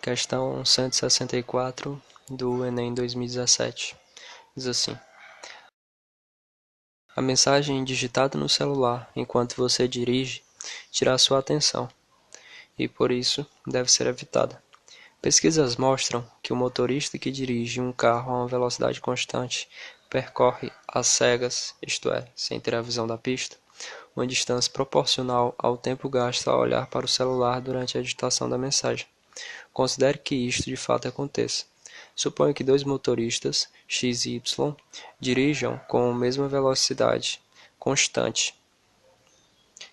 Questão 164 do Enem 2017. Diz assim: a mensagem digitada no celular enquanto você dirige tira a sua atenção e, por isso, deve ser evitada. Pesquisas mostram que o motorista que dirige um carro a uma velocidade constante percorre às cegas, isto é, sem ter a visão da pista, uma distância proporcional ao tempo gasto ao olhar para o celular durante a digitação da mensagem. Considere que isto de fato aconteça. Suponha que dois motoristas, X e Y, dirijam com a mesma velocidade constante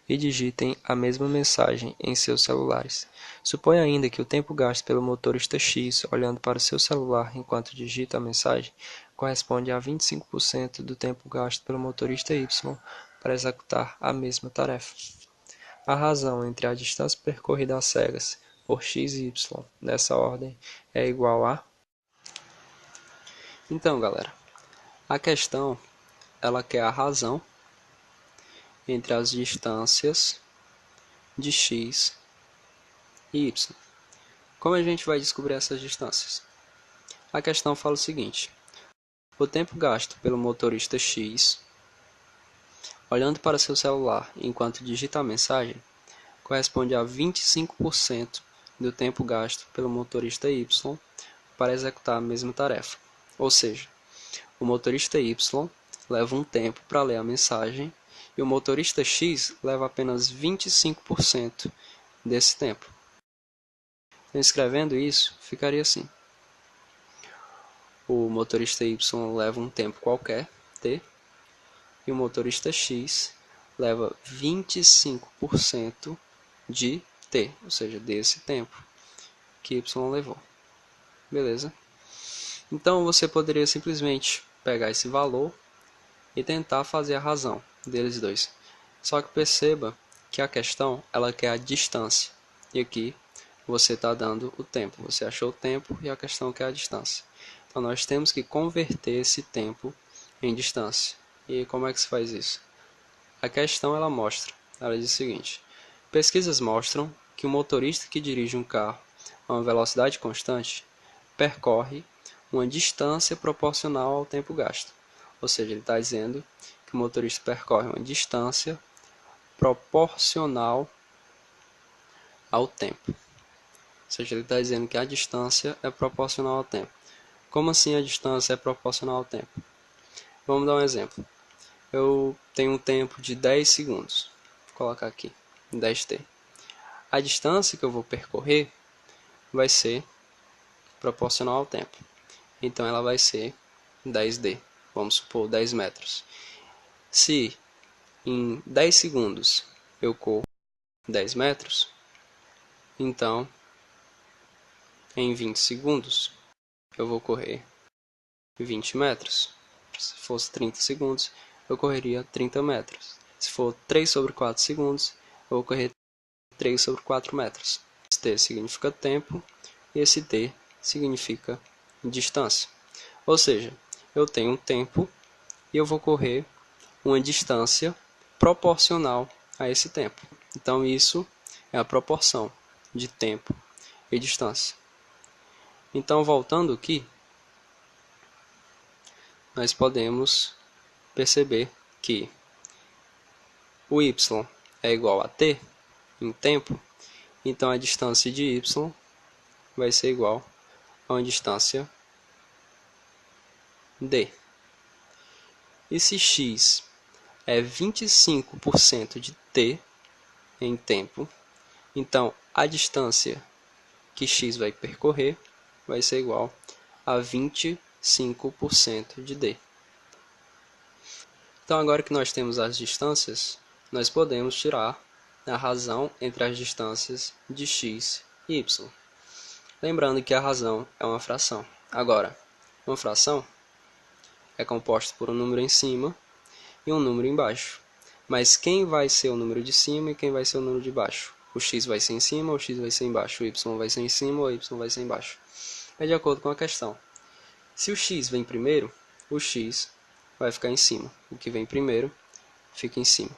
e digitem a mesma mensagem em seus celulares. Suponha ainda que o tempo gasto pelo motorista X olhando para o seu celular enquanto digita a mensagem corresponde a 25% do tempo gasto pelo motorista Y para executar a mesma tarefa. A razão entre a distância percorrida às cegas por x e y nessa ordem é igual a... Então, galera, a questão ela quer a razão entre as distâncias de x e y. Como a gente vai descobrir essas distâncias? A questão fala o seguinte: o tempo gasto pelo motorista X olhando para seu celular enquanto digita a mensagem corresponde a 25% do tempo gasto pelo motorista Y para executar a mesma tarefa. Ou seja, o motorista Y leva um tempo para ler a mensagem e o motorista X leva apenas 25% desse tempo. Então, escrevendo isso, ficaria assim: o motorista Y leva um tempo qualquer, t, e o motorista X leva 25% de t, ou seja, desse tempo que Y levou. Beleza? Então você poderia simplesmente pegar esse valor e tentar fazer a razão deles dois. Só que perceba que a questão ela quer a distância. E aqui você está dando o tempo. Você achou o tempo e a questão quer a distância. Então nós temos que converter esse tempo em distância. E como é que se faz isso? A questão ela diz o seguinte: pesquisas mostram que o motorista que dirige um carro a uma velocidade constante percorre uma distância proporcional ao tempo gasto. Ou seja, ele está dizendo que o motorista percorre uma distância proporcional ao tempo. Ou seja, ele está dizendo que a distância é proporcional ao tempo. Como assim a distância é proporcional ao tempo? Vamos dar um exemplo. Eu tenho um tempo de 10 segundos. Vou colocar aqui, 10t. A distância que eu vou percorrer vai ser proporcional ao tempo. Então ela vai ser 10d. Vamos supor 10 metros. Se em 10 segundos eu corro 10 metros, então em 20 segundos eu vou correr 20 metros. Se fosse 30 segundos, eu correria 30 metros. Se for 3 sobre 4 segundos, eu vou correr 3 sobre 4 metros. Esse t significa tempo e esse t significa distância. Ou seja, eu tenho um tempo e eu vou correr uma distância proporcional a esse tempo. Então isso é a proporção de tempo e distância. Então, voltando aqui, nós podemos perceber que o y é igual a t em tempo, então a distância de y vai ser igual a uma distância d. E se x é 25% de t em tempo, então a distância que x vai percorrer vai ser igual a 25% de d. Então, agora que nós temos as distâncias, nós podemos tirar a razão entre as distâncias de x e y. Lembrando que a razão é uma fração. Agora, uma fração é composta por um número em cima e um número embaixo. Mas quem vai ser o número de cima e quem vai ser o número de baixo? O x vai ser em cima ou o x vai ser embaixo? O y vai ser em cima ou o y vai ser embaixo? É de acordo com a questão. Se o x vem primeiro, o x vai ficar em cima. O que vem primeiro fica em cima.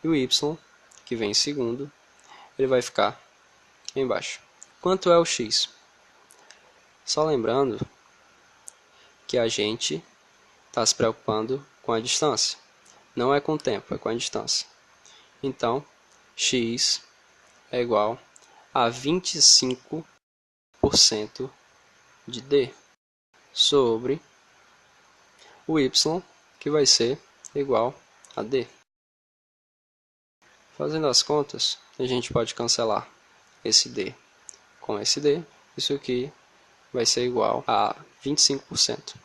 E o y, que vem em segundo, ele vai ficar embaixo. Quanto é o x? Só lembrando que a gente está se preocupando com a distância. Não é com o tempo, é com a distância. Então, x é igual a 25% de d sobre o y, que vai ser igual a d. Fazendo as contas, a gente pode cancelar esse d com esse d. Isso aqui vai ser igual a 25%.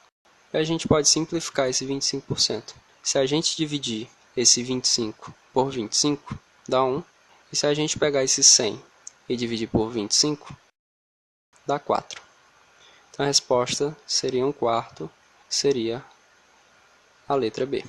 E a gente pode simplificar esse 25%. Se a gente dividir esse 25 por 25, dá 1. E se a gente pegar esse 100 e dividir por 25, dá 4. Então a resposta seria 1/4, seria a letra B.